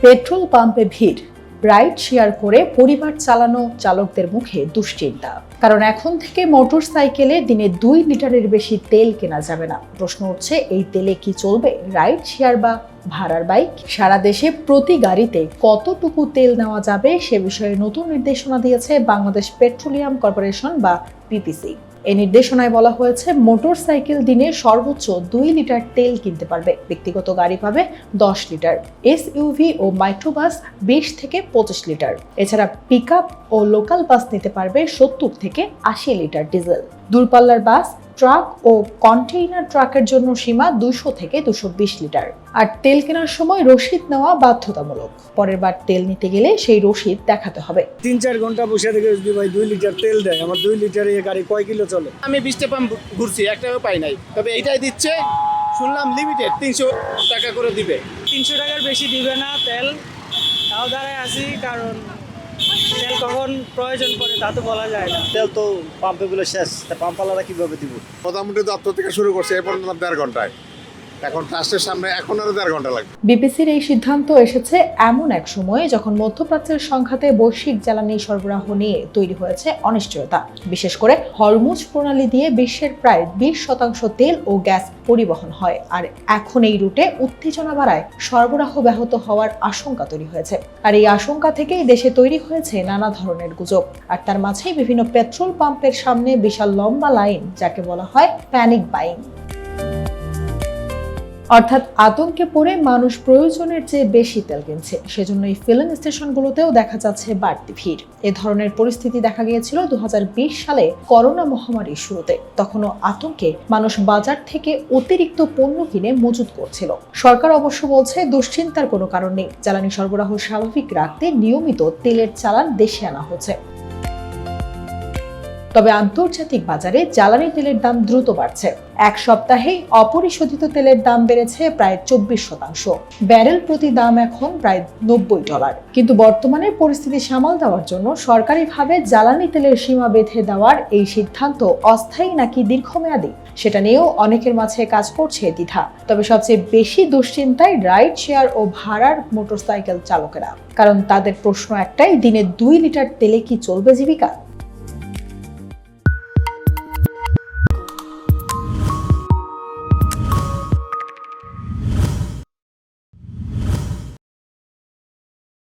Petrol পাম্পে ভিড়, ride share করে পরিবার চালানো চালকদের মুখে দুশ্চিন্তা। কারণ এখন থেকে মোটরসাইকেলে দিনে 2 লিটারের বেশি তেল কেনা যাবে না। প্রশ্ন উঠছে, এই তেলে কি চলবে রাইড শেয়ার বা ভাড়ার বাইক? সারা দেশে প্রতি গাড়িতে কতটুকু তেল নেওয়া যাবে সে বিষয়ে নতুন নির্দেশনা দিয়েছে বাংলাদেশ পেট্রোলিয়াম কর্পোরেশন বা বিপিসি। এই নির্দেশনায় বলা হয়েছে, মোটরসাইকেল দিনে সর্বোচ্চ 2 লিটার তেল কিনতে পারবে, ব্যক্তিগত গাড়ি পাবে 10 লিটার, এসইউভি ও মাইক্রোবাস 20 থেকে 25 লিটার। এছাড়া পিকআপ ও লোকাল বাস নিতে পারবে 70 থেকে 80 লিটার ডিজেল। দূরপাল্লার বাস, ট্রাক ও কন্টেইনার ট্রাকের জন্য সীমা 200 থেকে 220 লিটার। আর তেল কেনার সময় রসিদ নেওয়া বাধ্যতামূলক। পরের বার তেল নিতে গেলে সেই রসিদ দেখাতে হবে। 3-4 ঘন্টা বসে থেকে যদি ভাই 2 লিটার তেল দেয়, আমার 2 লিটারে এই গাড়ি কয় কিলো চলে? আমি 20টা পাম্প ঘুরছি, একটাও পাই নাই। তবে এটাই দিচ্ছে, শুনলাম লিমিটেড 300 টাকা করে দিবে। 300 টাকার বেশি দিবে না তেল। তাও দাঁড়ায় আছি, কারণ তেল কখন প্রয়োজন পড়ে তা তো বলা যায় না। তেল তো পাম্পে গুলো শেষ, তা পাম্পওয়ালারা কিভাবে দিব? মোটামুটি দপ্তর থেকে শুরু করছে এই পর্যন্ত 1.5 ঘন্টায়। এখন ট্রাস্টের সামনে এখন আরো 1.5 ঘন্টা লাগবে। বিপিসির এই সিদ্ধান্ত এসেছে এমন এক সময়ে যখন মধ্যপ্রাচ্যের সংঘাতে বৈশ্বিক জ্বালানি সরবরাহ নিয়ে তৈরি হয়েছে অনিশ্চয়তা। বিশেষ করে হরমুজ প্রণালী দিয়ে বিশ্বের প্রায় 20% তেল ও গ্যাস পরিবহন হয়। আর এখন এই রুটে উত্তেজনা বাড়ায় সরবরাহ ব্যাহত হওয়ার আশঙ্কা তৈরি হয়েছে। আর এই আশঙ্কা থেকেই দেশে তৈরি হয়েছে নানা ধরনের গুজব। আর তার মাঝেই বিভিন্ন পেট্রোল পাম্পের সামনে বিশাল লম্বা লাইন, যাকে বলা হয় প্যানিক বাইং। অর্থাৎ আতঙ্কে পড়ে মানুষ প্রয়োজনের চেয়ে বেশি তেল কিনছে। সেজন্য এই ফিলিং স্টেশনগুলোতেও দেখা যাচ্ছে বাড়তি ভিড়। এ ধরনের পরিস্থিতি দেখা গিয়েছিল 2020 সালে করোনা মহামারীর শুরুতে। তখনও আতঙ্কে মানুষ বাজার থেকে অতিরিক্ত পণ্য কিনে মজুত করছিল। সরকার অবশ্য বলছে, দুশ্চিন্তার কোনো কারণ নেই। জ্বালানি সরবরাহ স্বাভাবিক রাখতে নিয়মিত তেলের চালান দেশে আনা হচ্ছে। তবে আন্তর্জাতিক বাজারে জ্বালানি তেলের দাম দ্রুত বাড়ছে। এক সপ্তাহেই অপরিশোধিত তেলের দাম বেড়েছে প্রায় 24%। ব্যারেল প্রতি দাম এখন প্রায় $90। কিন্তু বর্তমানে পরিস্থিতি সামাল দেওয়ার জন্য সরকারিভাবে জ্বালানি তেলের সীমা বেঁধে দেওয়ার এই সিদ্ধান্ত অস্থায়ী নাকি দীর্ঘমেয়াদী, সেটা নিয়েও অনেকের মাঝে কাজ করছে দ্বিধা। তবে সবচেয়ে বেশি দুশ্চিন্তায় রাইড শেয়ার ও ভাড়ার মোটরসাইকেল চালকেরা। কারণ তাদের প্রশ্ন একটাই, দিনে 2 লিটার তেলে কি চলবে জীবিকা?